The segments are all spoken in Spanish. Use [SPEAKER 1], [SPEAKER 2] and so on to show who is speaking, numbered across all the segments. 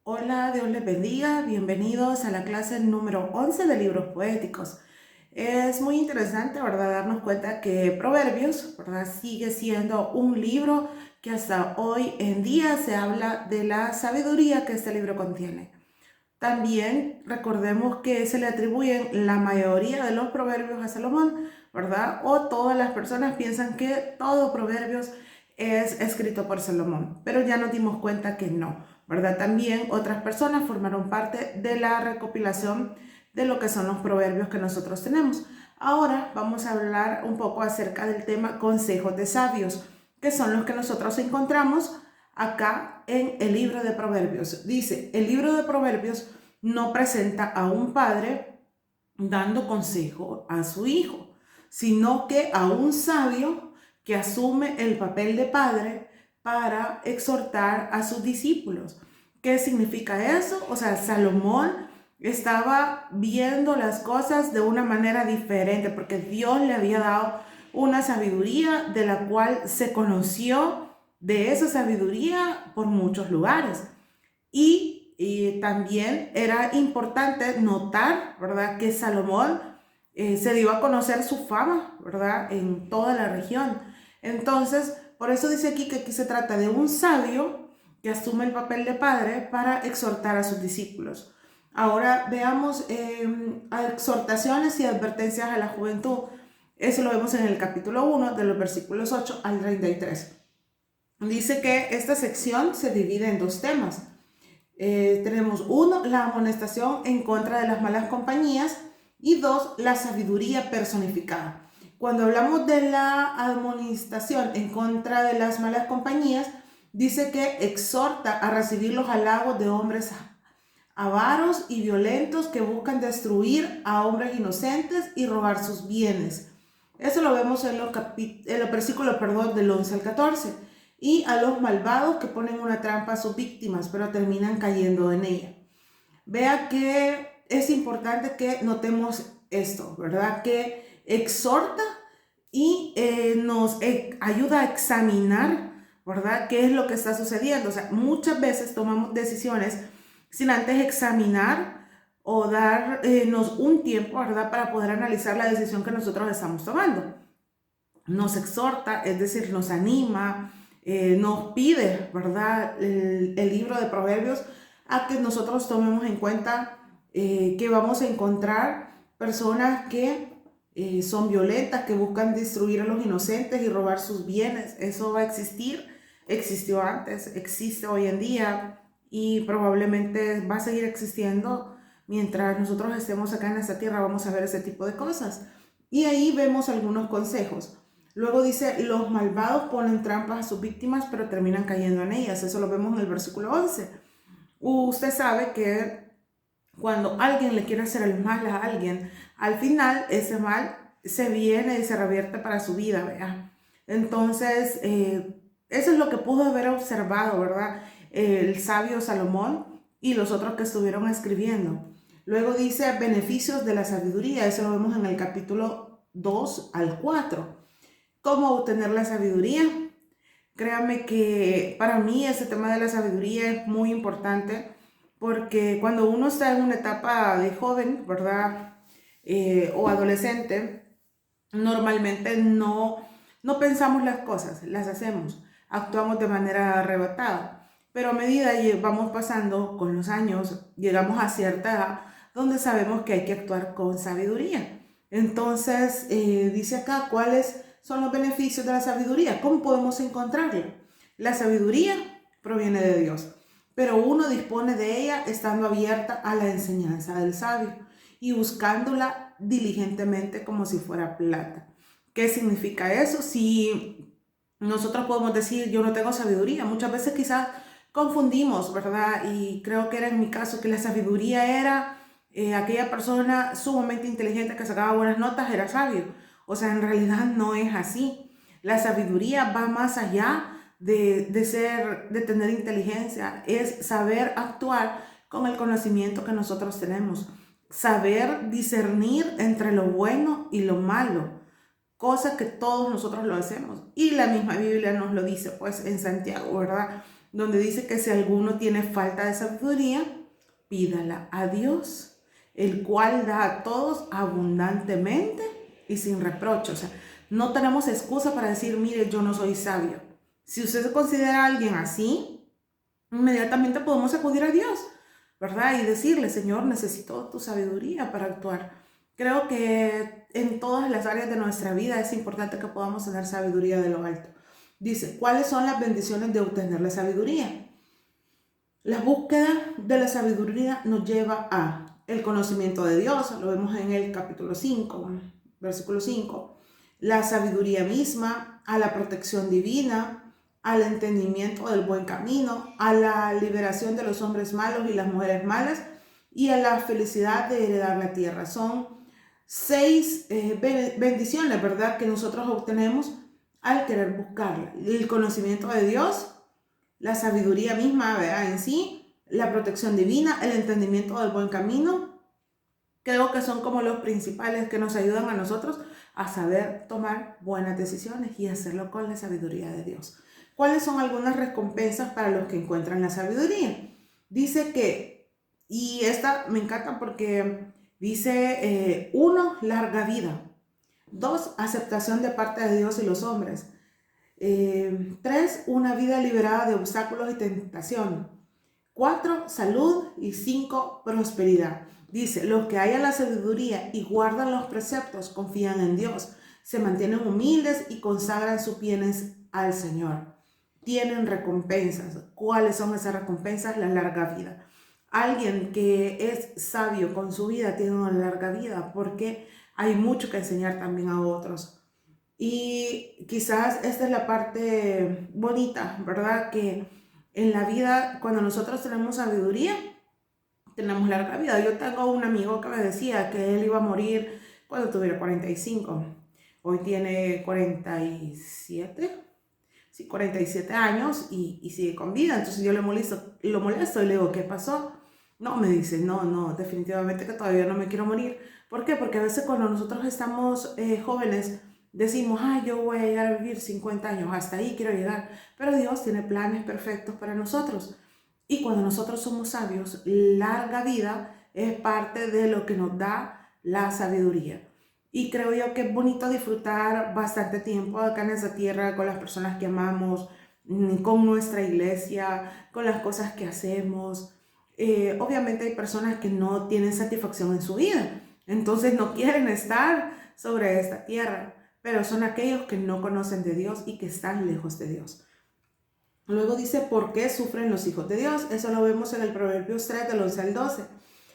[SPEAKER 1] Hola, Dios les bendiga. Bienvenidos a la clase número 11 de libros poéticos. Es muy interesante, ¿verdad? Darnos cuenta que Proverbios, ¿verdad? Sigue siendo un libro que hasta hoy en día se habla de la sabiduría que este libro contiene. También recordemos que se le atribuyen la mayoría de los proverbios a Salomón, ¿verdad? O todas las personas piensan que todo Proverbios es escrito por Salomón, pero ya nos dimos cuenta que no, ¿verdad? También otras personas formaron parte de la recopilación de lo que son los proverbios que nosotros tenemos. Ahora vamos a hablar un poco acerca del tema consejos de sabios, que son los que nosotros encontramos acá en el libro de Proverbios. Dice, el libro de Proverbios no presenta a un padre dando consejo a su hijo, sino que a un sabio que asume el papel de padre para exhortar a sus discípulos. ¿Qué significa eso? O sea, Salomón estaba viendo las cosas de una manera diferente porque Dios le había dado una sabiduría de la cual se conoció de esa sabiduría por muchos lugares. Y también era importante notar, ¿verdad?, que Salomón se dio a conocer su fama, ¿verdad?, en toda la región. Entonces, por eso dice aquí que aquí se trata de un sabio que asume el papel de padre para exhortar a sus discípulos. Ahora veamos exhortaciones y advertencias a la juventud. Eso lo vemos en el capítulo 1, de los versículos 8 al 33. Dice que esta sección se divide en dos temas. Tenemos uno, la amonestación en contra de las malas compañías, y dos, la sabiduría personificada. Cuando hablamos de la amonestación en contra de las malas compañías, dice que exhorta a recibir los halagos de hombres avaros y violentos que buscan destruir a hombres inocentes y robar sus bienes. Eso lo vemos en los versículos, del 11 al 14. Y a los malvados que ponen una trampa a sus víctimas, pero terminan cayendo en ella. Vea que es importante que notemos esto, ¿verdad? Que exhorta y nos ayuda a examinar, ¿verdad?, qué es lo que está sucediendo. O sea, muchas veces tomamos decisiones sin antes examinar o darnos un tiempo, ¿verdad?, para poder analizar la decisión que nosotros estamos tomando. Nos exhorta, es decir, nos anima, nos pide, ¿verdad?, el libro de Proverbios a que nosotros tomemos en cuenta que vamos a encontrar personas que son violentas, que buscan destruir a los inocentes y robar sus bienes. Eso va a existir, existió antes, existe hoy en día y probablemente va a seguir existiendo mientras nosotros estemos acá en esta tierra. Vamos a ver ese tipo de cosas. Y ahí vemos algunos consejos. Luego dice, los malvados ponen trampas a sus víctimas, pero terminan cayendo en ellas. Eso lo vemos en el versículo 11. Usted sabe que cuando alguien le quiere hacer el mal a alguien, al final ese mal se viene y se revierte para su vida, ¿verdad? Entonces, eso es lo que pudo haber observado, ¿verdad?, el sabio Salomón y los otros que estuvieron escribiendo. Luego dice beneficios de la sabiduría. Eso lo vemos en el capítulo 2 al 4. ¿Cómo obtener la sabiduría? Créame que para mí ese tema de la sabiduría es muy importante porque cuando uno está en una etapa de joven, ¿verdad? O adolescente, normalmente no pensamos las cosas, las hacemos, actuamos de manera arrebatada. Pero a medida que vamos pasando con los años, llegamos a cierta edad donde sabemos que hay que actuar con sabiduría. Entonces, dice acá cuáles son los beneficios de la sabiduría. ¿Cómo podemos encontrarla? La sabiduría proviene de Dios, pero uno dispone de ella estando abierta a la enseñanza del sabio y buscándola diligentemente como si fuera plata. ¿Qué significa eso? Si nosotros podemos decir, yo no tengo sabiduría, muchas veces quizás confundimos, ¿verdad? Y creo que era en mi caso que la sabiduría era aquella persona sumamente inteligente que sacaba buenas notas, era sabio. O sea, en realidad no es así. La sabiduría va más allá de tener inteligencia, es saber actuar con el conocimiento que nosotros tenemos, saber discernir entre lo bueno y lo malo, cosa que todos nosotros lo hacemos. Y la misma Biblia nos lo dice, pues, en Santiago, ¿verdad? donde dice que si alguno tiene falta de sabiduría, pídala a Dios, el cual da a todos abundantemente y sin reproche. O sea, no tenemos excusa para decir, mire, yo no soy sabio. Si usted se considera a alguien así, inmediatamente podemos acudir a Dios, ¿verdad? Y decirle, Señor, necesito tu sabiduría para actuar. Creo que en todas las áreas de nuestra vida es importante que podamos tener sabiduría de lo alto. Dice, ¿cuáles son las bendiciones de obtener la sabiduría? La búsqueda de la sabiduría nos lleva a el conocimiento de Dios, lo vemos en el capítulo 5, versículo 5, la sabiduría misma, a la protección divina, al entendimiento del buen camino, a la liberación de los hombres malos y las mujeres malas y a la felicidad de heredar la tierra. Son 6 bendiciones, ¿verdad?, que nosotros obtenemos al querer buscarla. El conocimiento de Dios, la sabiduría misma, ¿verdad?, en sí, la protección divina, el entendimiento del buen camino. Creo que son como los principales que nos ayudan a nosotros a saber tomar buenas decisiones y hacerlo con la sabiduría de Dios. ¿Cuáles son algunas recompensas para los que encuentran la sabiduría? Dice que, y esta me encanta porque dice, 1, larga vida. 2, aceptación de parte de Dios y los hombres. 3, una vida liberada de obstáculos y tentación. 4, salud. Y 5, prosperidad. Dice, los que hallan la sabiduría y guardan los preceptos confían en Dios, se mantienen humildes y consagran sus bienes al Señor. Tienen recompensas. ¿Cuáles son esas recompensas? La larga vida. Alguien que es sabio con su vida tiene una larga vida porque hay mucho que enseñar también a otros. Y quizás esta es la parte bonita, ¿verdad? Que en la vida, cuando nosotros tenemos sabiduría, tenemos larga vida. Yo tengo un amigo que me decía que él iba a morir cuando tuviera 45. Hoy tiene 47, sí, 47 años y sigue con vida. Entonces yo lo molesto y le digo, ¿qué pasó? No, me dice, no, definitivamente que todavía no me quiero morir. ¿Por qué? Porque a veces cuando nosotros estamos jóvenes, decimos, yo voy a llegar a vivir 50 años, hasta ahí quiero llegar. Pero Dios tiene planes perfectos para nosotros. Y cuando nosotros somos sabios, larga vida es parte de lo que nos da la sabiduría. Y creo yo que es bonito disfrutar bastante tiempo acá en esa tierra con las personas que amamos, con nuestra iglesia, con las cosas que hacemos. Obviamente hay personas que no tienen satisfacción en su vida, entonces no quieren estar sobre esta tierra, pero son aquellos que no conocen de Dios y que están lejos de Dios. Luego dice, ¿por qué sufren los hijos de Dios? Eso lo vemos en el Proverbios 3, del 11 al 12.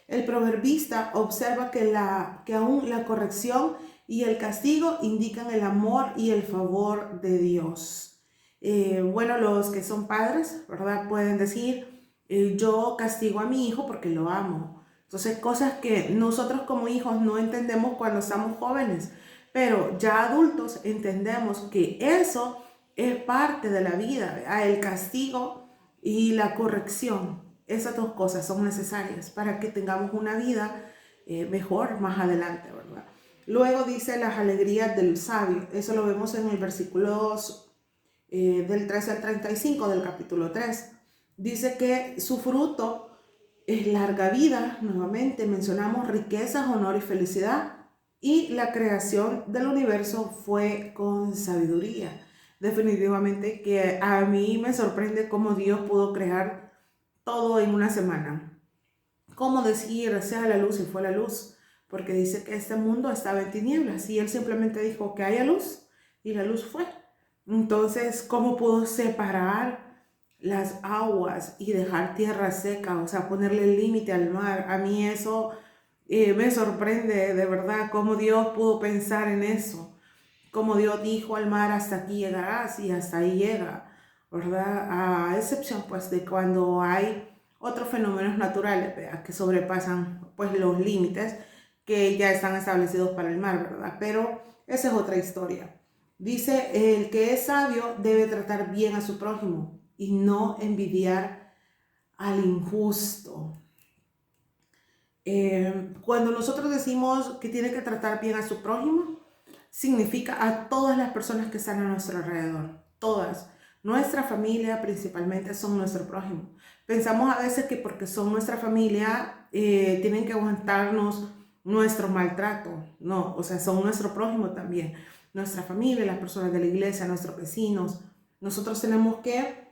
[SPEAKER 1] El proverbista observa que aún la corrección y el castigo indican el amor y el favor de Dios. Bueno, los que son padres, ¿verdad?, pueden decir, yo castigo a mi hijo porque lo amo. Entonces, cosas que nosotros como hijos no entendemos cuando estamos jóvenes, pero ya adultos entendemos que eso es parte de la vida, ¿verdad? El castigo y la corrección. Esas dos cosas son necesarias para que tengamos una vida mejor más adelante, ¿verdad? Luego dice las alegrías del sabio. Eso lo vemos en el versículos del 13 al 35 del capítulo 3. Dice que su fruto es larga vida. Nuevamente mencionamos riquezas, honor y felicidad. Y la creación del universo fue con sabiduría. Definitivamente que a mí me sorprende cómo Dios pudo crear todo en una semana. Cómo decir, sea la luz y fue la luz, porque dice que este mundo estaba en tinieblas y Él simplemente dijo que haya luz y la luz fue. Entonces, ¿cómo pudo separar las aguas y dejar tierra seca? O sea, ponerle límite al mar. A mí eso me sorprende de verdad cómo Dios pudo pensar en eso. Como Dios dijo al mar, hasta aquí llegarás, y hasta ahí llega, ¿verdad? A excepción pues de cuando hay otros fenómenos naturales, ¿verdad?, que sobrepasan pues los límites que ya están establecidos para el mar, ¿verdad? Pero esa es otra historia. Dice, el que es sabio debe tratar bien a su prójimo y no envidiar al injusto. Cuando nosotros decimos que tiene que tratar bien a su prójimo, significa a todas las personas que están a nuestro alrededor, todas. Nuestra familia principalmente son nuestro prójimo. Pensamos a veces que porque son nuestra familia tienen que aguantarnos nuestro maltrato. No, o sea, son nuestro prójimo también. Nuestra familia, las personas de la iglesia, nuestros vecinos. Nosotros tenemos que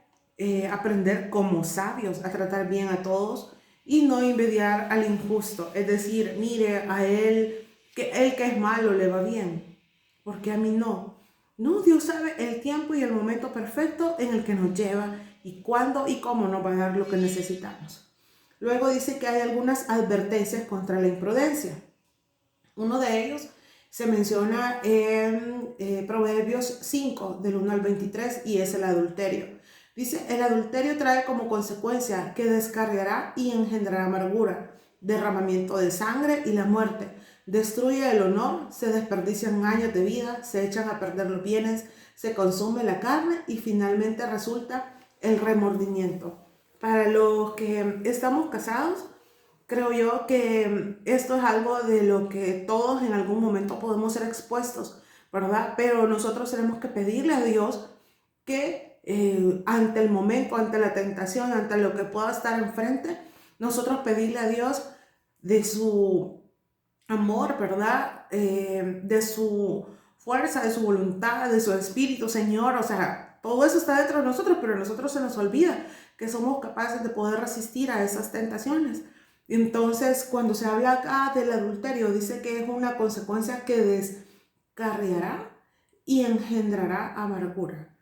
[SPEAKER 1] aprender como sabios a tratar bien a todos y no envidiar al injusto. Es decir, mire a él que es malo le va bien, porque a mí no. No, Dios sabe el tiempo y el momento perfecto en el que nos lleva y cuándo y cómo nos va a dar lo que necesitamos. Luego dice que hay algunas advertencias contra la imprudencia. Uno de ellos se menciona en Proverbios 5, del 1 al 23, y es el adulterio. Dice, el adulterio trae como consecuencia que descargará y engendrará amargura, derramamiento de sangre y la muerte. Destruye el honor, se desperdician años de vida, se echan a perder los bienes, se consume la carne y finalmente resulta el remordimiento. Para los que estamos casados, creo yo que esto es algo de lo que todos en algún momento podemos ser expuestos, ¿verdad? Pero nosotros tenemos que pedirle a Dios que ante el momento, ante la tentación, ante lo que pueda estar enfrente, nosotros pedirle a Dios de su amor, ¿verdad? De su fuerza, de su voluntad, de su espíritu, Señor. O sea, todo eso está dentro de nosotros, pero a nosotros se nos olvida que somos capaces de poder resistir a esas tentaciones. Entonces, cuando se habla acá del adulterio, dice que es una consecuencia que descarriará y engendrará amargura.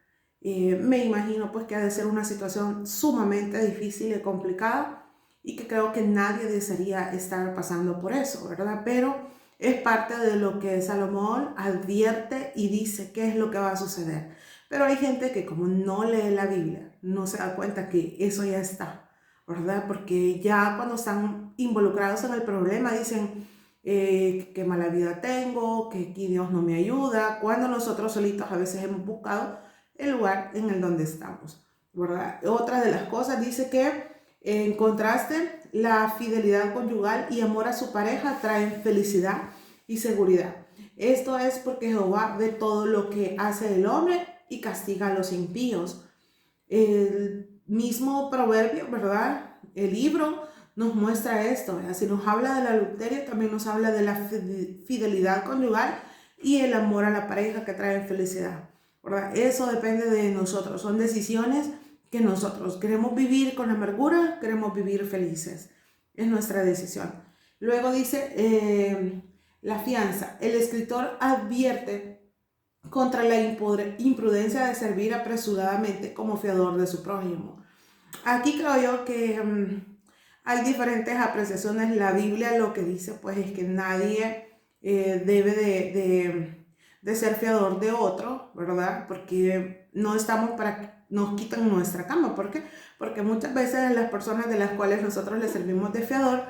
[SPEAKER 1] Me imagino pues que ha de ser una situación sumamente difícil y complicada y que creo que nadie desearía estar pasando por eso, ¿verdad? Pero es parte de lo que Salomón advierte y dice qué es lo que va a suceder. Pero hay gente que como no lee la Biblia, no se da cuenta que eso ya está, ¿verdad? Porque ya cuando están involucrados en el problema dicen qué mala vida tengo, que aquí Dios no me ayuda, cuando nosotros solitos a veces hemos buscado el lugar en el donde estamos, ¿verdad? Otra de las cosas dice que en contraste, la fidelidad conyugal y amor a su pareja traen felicidad y seguridad. Esto es porque Jehová ve todo lo que hace el hombre y castiga a los impíos. El mismo proverbio, ¿verdad? El libro nos muestra esto, ¿verdad? Si nos habla del adulterio, también nos habla de la fidelidad conyugal y el amor a la pareja que trae felicidad, ¿verdad? Eso depende de nosotros, son decisiones que nosotros queremos vivir con amargura, queremos vivir felices, es nuestra decisión. Luego dice la fianza, el escritor advierte contra la imprudencia de servir apresuradamente como fiador de su prójimo. Aquí creo yo que hay diferentes apreciaciones. La Biblia lo que dice pues es que nadie debe de ser fiador de otro, ¿verdad? Porque no estamos para que nos quitan nuestra cama. ¿Por qué? Porque muchas veces las personas de las cuales nosotros les servimos de fiador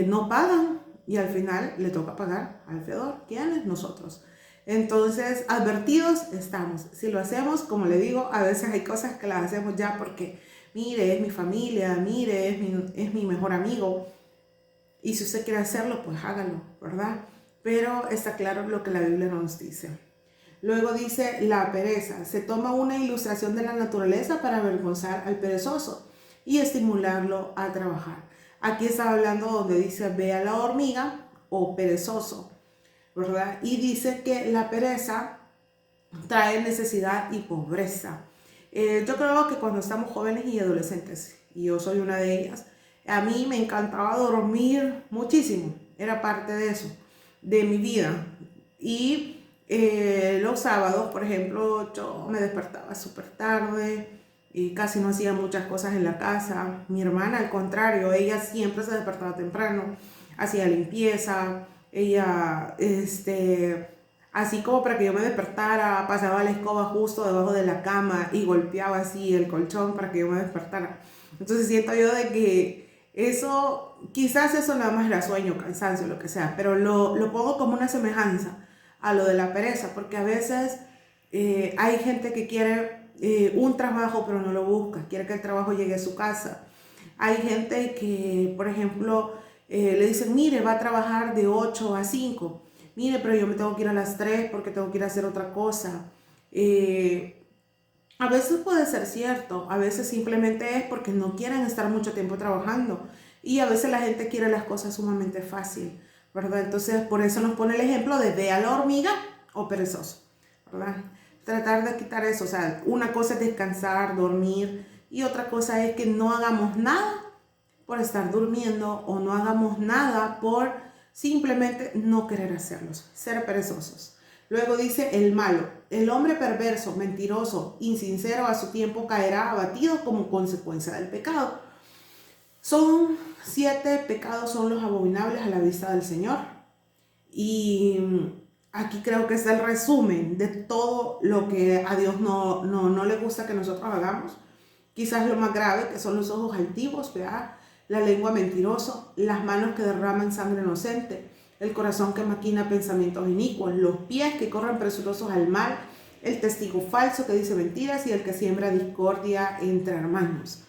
[SPEAKER 1] no pagan y al final le toca pagar al fiador. ¿Quiénes? Nosotros. Entonces, advertidos estamos. Si lo hacemos, como le digo, a veces hay cosas que las hacemos ya porque, mire, es mi familia, mire, es mi mejor amigo. Y si usted quiere hacerlo, pues hágalo, ¿verdad? Pero está claro lo que la Biblia nos dice. Luego dice la pereza. Se toma una ilustración de la naturaleza para avergonzar al perezoso y estimularlo a trabajar. Aquí está hablando donde dice ve a la hormiga o perezoso, ¿verdad? Y dice que la pereza trae necesidad y pobreza. Yo creo que cuando estamos jóvenes y adolescentes, y yo soy una de ellas, a mí me encantaba dormir muchísimo, era parte de eso, de mi vida. Y los sábados, por ejemplo, yo me despertaba súper tarde y casi no hacía muchas cosas en la casa. Mi hermana, al contrario, ella siempre se despertaba temprano, hacía limpieza, ella, así como para que yo me despertara, pasaba la escoba justo debajo de la cama y golpeaba así el colchón para que yo me despertara. Entonces siento yo de que eso, quizás eso nada más era sueño, cansancio, lo que sea, pero lo pongo como una semejanza a lo de la pereza, porque a veces hay gente que quiere un trabajo pero no lo busca, quiere que el trabajo llegue a su casa. Hay gente que, por ejemplo, le dicen, mire, va a trabajar de 8 a 5. Mire, pero yo me tengo que ir a las 3 porque tengo que ir a hacer otra cosa. A veces puede ser cierto, a veces simplemente es porque no quieren estar mucho tiempo trabajando y a veces la gente quiere las cosas sumamente fácil, ¿verdad? Entonces por eso nos pone el ejemplo de ve a la hormiga o perezoso, ¿verdad? Tratar de quitar eso, o sea, una cosa es descansar, dormir y otra cosa es que no hagamos nada por estar durmiendo o no hagamos nada por simplemente no querer hacerlos, ser perezosos. Luego dice el malo, el hombre perverso, mentiroso, insincero a su tiempo caerá abatido como consecuencia del pecado. Son 7 pecados, son los abominables a la vista del Señor. Y aquí creo que es el resumen de todo lo que a Dios no le gusta que nosotros hagamos. Quizás lo más grave, que son los ojos altivos, ¿verdad? La lengua mentirosa, las manos que derraman sangre inocente, el corazón que maquina pensamientos inicuos, los pies que corren presurosos al mal, el testigo falso que dice mentiras y el que siembra discordia entre hermanos.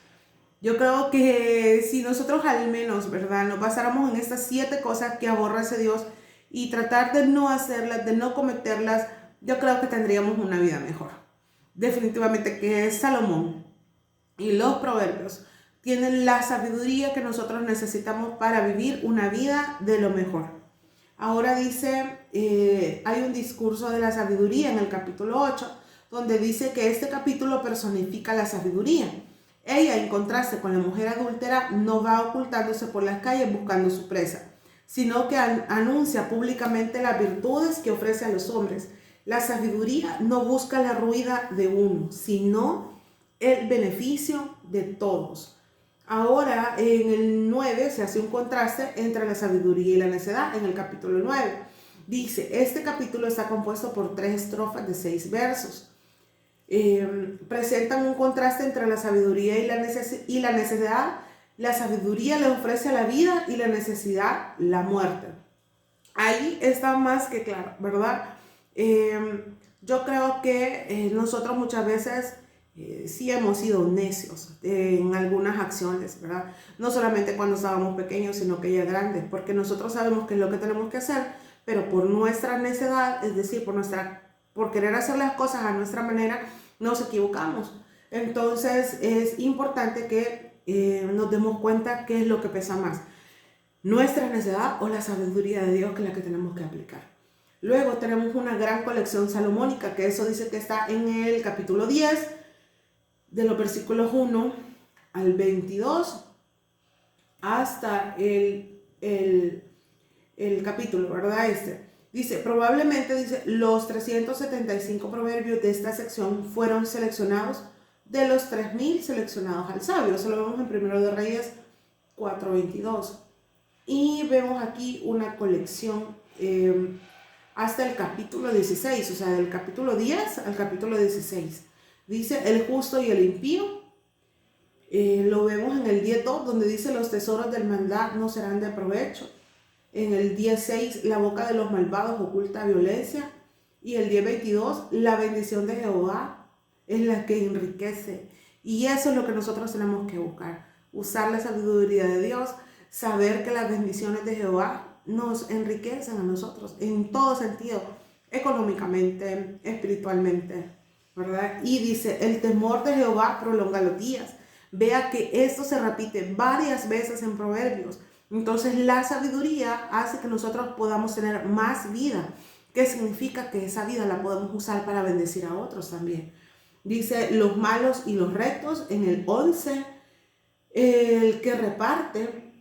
[SPEAKER 1] Yo creo que si nosotros al menos, ¿verdad?, nos basáramos en estas 7 cosas que aborrece Dios y tratar de no hacerlas, de no cometerlas, yo creo que tendríamos una vida mejor. Definitivamente que Salomón y los proverbios tienen la sabiduría que nosotros necesitamos para vivir una vida de lo mejor. Ahora dice, hay un discurso de la sabiduría en el capítulo 8, donde dice que este capítulo personifica la sabiduría. Ella, en contraste con la mujer adúltera, no va ocultándose por las calles buscando su presa, sino que anuncia públicamente las virtudes que ofrece a los hombres. La sabiduría no busca la ruina de uno, sino el beneficio de todos. Ahora en el 9 se hace un contraste entre la sabiduría y la necedad en el capítulo 9. Dice, este capítulo está compuesto por 3 estrofas de 6 versos. Presentan un contraste entre la sabiduría y la necesidad. La sabiduría le ofrece la vida y la necesidad la muerte. Ahí está más que claro, ¿verdad? Yo creo que nosotros muchas veces sí hemos sido necios en algunas acciones, ¿verdad? No solamente cuando estábamos pequeños, sino que ya grandes, porque nosotros sabemos qué es lo que tenemos que hacer, pero por nuestra necedad, es decir, por querer hacer las cosas a nuestra manera, nos equivocamos. Entonces es importante que nos demos cuenta qué es lo que pesa más, nuestra necedad o la sabiduría de Dios, que es la que tenemos que aplicar. Luego tenemos una gran colección salomónica, que eso dice que está en el capítulo 10, de los versículos 1 al 22, hasta el capítulo, ¿verdad? Dice, probablemente, dice, los 375 proverbios de esta sección fueron seleccionados de los 3000 seleccionados al sabio. Eso lo vemos en Primero de Reyes 4:22. Y vemos aquí una colección hasta el capítulo 16, o sea, del capítulo 10 al capítulo 16. Dice, el justo y el impío. Lo vemos en el 10:2, donde dice, los tesoros del maldad no serán de provecho. En el 10:6, la boca de los malvados oculta violencia. Y el 10:22, la bendición de Jehová es la que enriquece. Y eso es lo que nosotros tenemos que buscar. Usar la sabiduría de Dios, saber que las bendiciones de Jehová nos enriquecen a nosotros en todo sentido, económicamente, espiritualmente, ¿verdad? Y dice, el temor de Jehová prolonga los días. Vea que esto se repite varias veces en Proverbios. Entonces la sabiduría hace que nosotros podamos tener más vida, que significa que esa vida la podemos usar para bendecir a otros también. Dice, los malos y los rectos en el 11, el que reparte,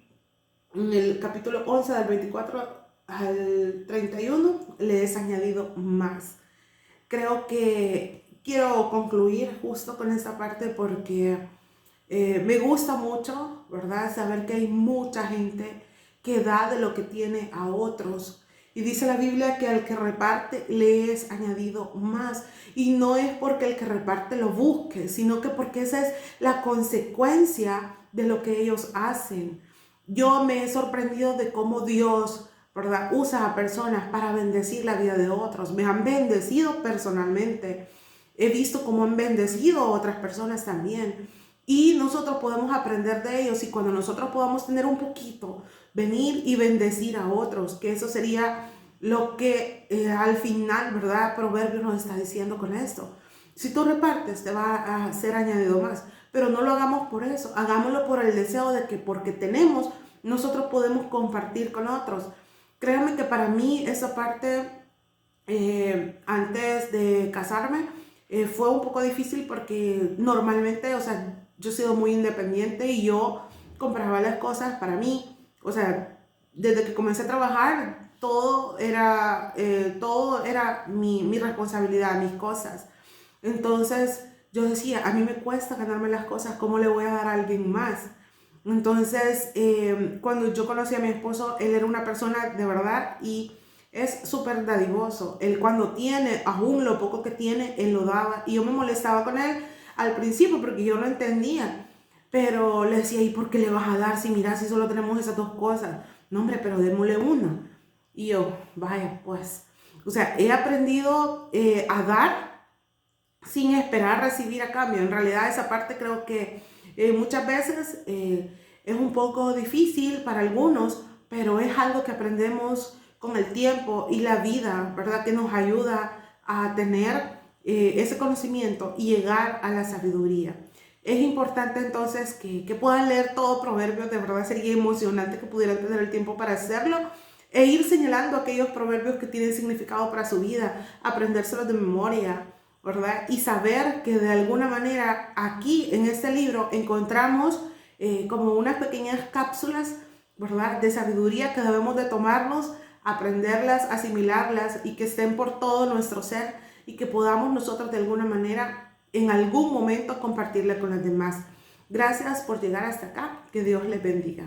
[SPEAKER 1] en el capítulo 11 del 24 al 31, le es añadido más. Creo que quiero concluir justo con esta parte porque me gusta mucho, ¿verdad? Saber que hay mucha gente que da de lo que tiene a otros. Y dice la Biblia que al que reparte le es añadido más. Y no es porque el que reparte lo busque, sino que porque esa es la consecuencia de lo que ellos hacen. Yo me he sorprendido de cómo Dios, ¿verdad?, usa a personas para bendecir la vida de otros. Me han bendecido personalmente. He visto cómo han bendecido a otras personas también. Y nosotros podemos aprender de ellos, y cuando nosotros podamos tener un poquito, venir y bendecir a otros, que eso sería lo que al final, ¿verdad?, Proverbios nos está diciendo con esto. Si tú repartes, te va a ser añadido más. Pero no lo hagamos por eso, hagámoslo por el deseo de que porque tenemos, nosotros podemos compartir con otros. Créanme que para mí esa parte, antes de casarme, fue un poco difícil porque normalmente, o sea, yo he sido muy independiente y yo compraba las cosas para mí. O sea, desde que comencé a trabajar, todo era mi responsabilidad, mis cosas. Entonces yo decía, a mí me cuesta ganarme las cosas, ¿cómo le voy a dar a alguien más? Entonces, cuando yo conocí a mi esposo, él era una persona de verdad y es súper dadivoso. Él cuando tiene, aún lo poco que tiene, él lo daba. Y yo me molestaba con él al principio porque yo no entendía. Pero le decía, ¿y por qué le vas a dar si mira, si solo tenemos esas dos cosas? No, hombre, pero démosle una. Y yo, vaya, pues. O sea, he aprendido a dar sin esperar recibir a cambio. En realidad esa parte creo que muchas veces es un poco difícil para algunos, pero es algo que aprendemos con el tiempo y la vida, ¿verdad? Que nos ayuda a tener ese conocimiento y llegar a la sabiduría. Es importante entonces que puedan leer todo Proverbios, de verdad sería emocionante que pudieran tener el tiempo para hacerlo e ir señalando aquellos proverbios que tienen significado para su vida, aprendérselos de memoria, ¿verdad? Y saber que de alguna manera aquí en este libro encontramos como unas pequeñas cápsulas, ¿verdad? De sabiduría que debemos de tomarnos, aprenderlas, asimilarlas y que estén por todo nuestro ser y que podamos nosotros de alguna manera en algún momento compartirla con los demás. Gracias por llegar hasta acá. Que Dios les bendiga.